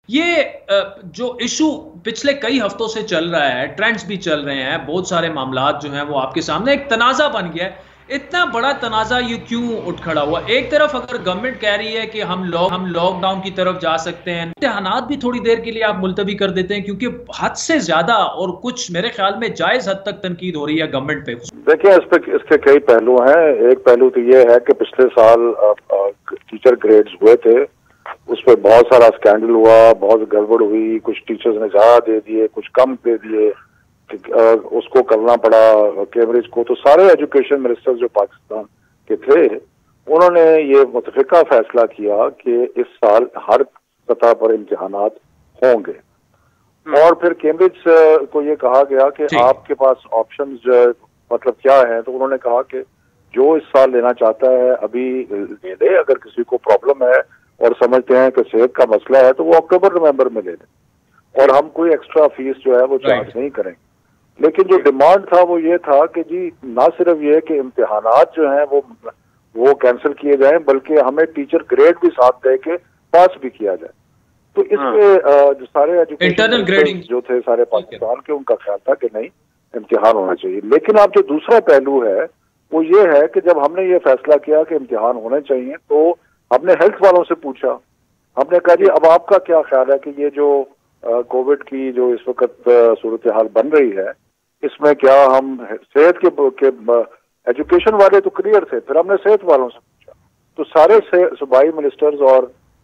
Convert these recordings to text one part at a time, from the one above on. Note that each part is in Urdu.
یہ جو ایشو پچھلے کئی ہفتوں سے چل رہا ہے، ٹرینڈز بھی چل رہے ہیں، بہت سارے معاملات جو ہیں وہ آپ کے سامنے ایک تنازع بن گیا ہے۔ اتنا بڑا تنازع یہ کیوں اٹھ کھڑا ہوا؟ ایک طرف اگر گورنمنٹ کہہ رہی ہے کہ ہم لاک ڈاؤن کی طرف جا سکتے ہیں، امتحانات بھی تھوڑی دیر کے لیے آپ ملتوی کر دیتے ہیں، کیونکہ حد سے زیادہ اور کچھ میرے خیال میں جائز حد تک تنقید ہو رہی ہے گورنمنٹ پہ۔ دیکھیں، اس کے کئی پہلو ہیں۔ ایک پہلو تو یہ ہے کہ پچھلے سال ٹیچر گریڈز ہوئے تھے، اس پہ بہت سارا سکینڈل ہوا، بہت گڑبڑ ہوئی، کچھ ٹیچرز نے زیادہ دے دیے، کچھ کم دے دیے، اس کو کرنا پڑا کیمبرج کو۔ تو سارے ایجوکیشن منسٹر جو پاکستان کے تھے، انہوں نے یہ متفقہ فیصلہ کیا کہ اس سال ہر سطح پر امتحانات ہوں گے، اور پھر کیمبرج کو یہ کہا گیا کہ آپ کے پاس آپشنز مطلب کیا ہیں؟ تو انہوں نے کہا کہ جو اس سال لینا چاہتا ہے ابھی لے لے، اگر کسی کو پرابلم ہے اور سمجھتے ہیں کہ صحت کا مسئلہ ہے تو وہ اکتوبر نومبر میں لے لیں، اور ہم کوئی ایکسٹرا فیس جو ہے وہ چارج نہیں کریں گے۔ لیکن جو ڈیمانڈ تھا وہ یہ تھا کہ جی نہ صرف یہ کہ امتحانات جو ہیں وہ کینسل کیے جائیں، بلکہ ہمیں ٹیچر گریڈ بھی ساتھ دے کے پاس بھی کیا جائے۔ تو اس پہ جو سارے ایجوکیشن جو تھے سارے پاکستان کے، ان کا خیال تھا کہ نہیں، امتحان ہونا چاہیے۔ لیکن اب جو دوسرا پہلو ہے وہ یہ ہے کہ جب ہم نے یہ فیصلہ کیا کہ امتحان ہونے چاہیے، تو ہم نے ہیلتھ والوں سے پوچھا، ہم نے کہا جی اب آپ کا کیا خیال ہے کہ یہ جو کووڈ کی جو اس وقت صورتحال بن رہی ہے، اس میں کیا ہم صحت کے ایجوکیشن والے تو کلیئر تھے، پھر ہم نے صحت والوں سے پوچھا، تو سارے صوبائی منسٹرز اور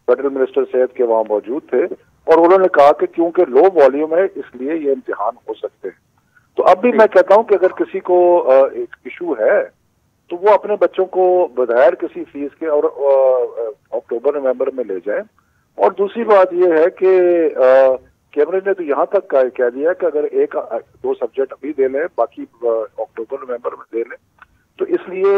فیڈرل منسٹر صحت کے وہاں موجود تھے، اور انہوں نے کہا کہ کیونکہ لو والیوم ہے اس لیے یہ امتحان ہو سکتے ہیں۔ تو اب بھی میں کہتا ہوں کہ اگر کسی کو ایک ایشو ہے تو وہ اپنے بچوں کو بغیر کسی فیس کے اور اکتوبر نومبر میں لے جائیں۔ اور دوسری بات یہ ہے کہ کیمبرج نے تو یہاں تک کہہ دیا کہ اگر ایک دو سبجیکٹ ابھی دے لیں، باقی اکتوبر نومبر میں دے لیں، تو اس لیے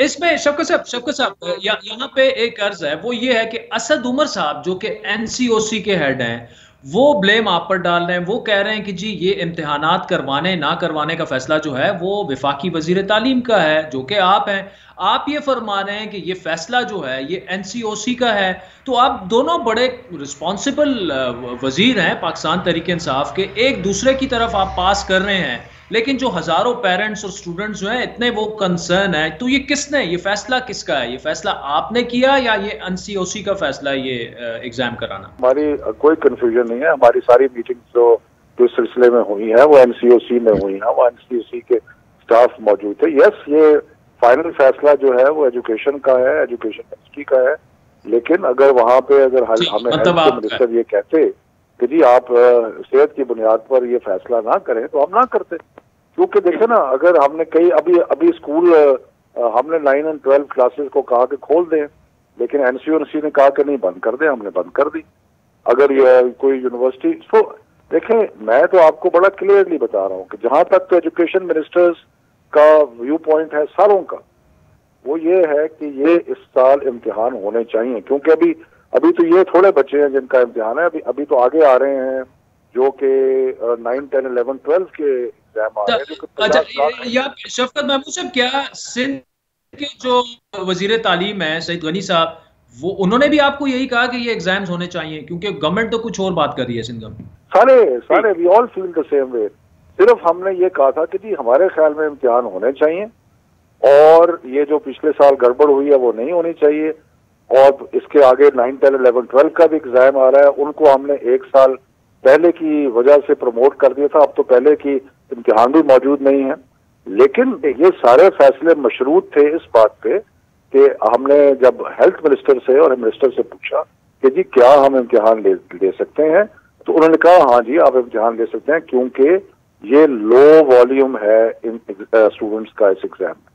اس میں شفقت صاحب یہاں پہ ایک عرض ہے، وہ یہ ہے کہ اسد عمر صاحب جو کہ این سی او سی کے ہیڈ ہیں، وہ بلیم آپ پر ڈال رہے ہیں۔ وہ کہہ رہے ہیں کہ جی یہ امتحانات کروانے نہ کروانے کا فیصلہ جو ہے وہ وفاقی وزیر تعلیم کا ہے، جو کہ آپ ہیں۔ آپ یہ فرما رہے ہیں کہ یہ فیصلہ جو ہے یہ این سی او سی کا ہے، تو آپ دونوں بڑے رسپانسبل وزیر ہیں پاکستان تحریک انصاف کے، ایک دوسرے کی طرف آپ پاس کر رہے ہیں، لیکن جو ہزاروں پیرنٹس اور اسٹوڈنٹس جو ہیں اتنے وہ کنسرن ہے، تو یہ کس نے، یہ فیصلہ کس کا ہے؟ یہ فیصلہ آپ نے کیا یا یہ این سی او سی کا فیصلہ ہے یہ ایگزام کرانا؟ ہماری کوئی کنفیوژن نہیں ہے، ہماری ساری میٹنگ جو اس سلسلے میں ہوئی ہیں وہ این سی او سی میں ہوئی ہیں، وہ این سی او سی کے سٹاف موجود تھے۔ یس، یہ فائنل فیصلہ جو ہے وہ ایجوکیشن کا ہے، ایجوکیشن منسٹری کا ہے، لیکن اگر وہاں پہ اگر ہمیں ہیلتھ کے منسٹر یہ کہتے کہ جی آپ صحت کی بنیاد پر یہ فیصلہ نہ کریں تو ہم نہ کرتے، کیونکہ دیکھیں نا، اگر ہم نے کئی ابھی اسکول ہم نے 9 اور 12 کلاسز کو کہا کہ کھول دیں، لیکن این سی او سی نے کہا کہ نہیں بند کر دیں، ہم نے بند کر دی۔ اگر یہ کوئی یونیورسٹی تو دیکھیں، میں تو آپ کو بڑا کلیئرلی بتا رہا ہوں کہ جہاں تک تو ایجوکیشن منسٹرز کا ویو پوائنٹ ہے ساروں کا، وہ یہ ہے کہ یہ اس سال امتحان ہونے چاہیے، کیونکہ ابھی تو یہ تھوڑے بچے ہیں جن کا امتحان ہے، ابھی تو آگے آ رہے ہیں جو کہ 9, 10, 11, 12 کے ایگزام آ رہے ہیں، جو کہ شفقت محمود صاحب، کیا سندھ کے جو وزیر تعلیم ہے سعید غنی صاحب، وہ انہوں نے بھی آپ کو یہی کہا کہ یہ ایگزامز ہونے چاہیے؟ کیونکہ گورنمنٹ تو کچھ اور بات کر رہی ہے سندھ میں۔ سارے وی آل فیل دا سیم وے، صرف ہم نے یہ کہا تھا کہ جی ہمارے خیال میں امتحان ہونے چاہیے، اور یہ جو پچھلے سال گڑبڑ ہوئی ہے وہ نہیں ہونی چاہیے، اور اس کے آگے 9, 10, 11, 12 کا بھی ایگزام آ رہا ہے، ان کو ہم نے ایک سال پہلے کی وجہ سے پروموٹ کر دیا تھا، اب تو پہلے کی امتحان بھی موجود نہیں ہے۔ لیکن یہ سارے فیصلے مشروط تھے اس بات پہ کہ ہم نے جب ہیلتھ منسٹر سے اور منسٹر سے پوچھا کہ جی کیا ہم امتحان لے سکتے ہیں، تو انہوں نے کہا ہاں جی آپ امتحان لے سکتے ہیں، کیونکہ یہ لو والیوم ہے ان اسٹوڈنٹس کا اس ایگزام میں۔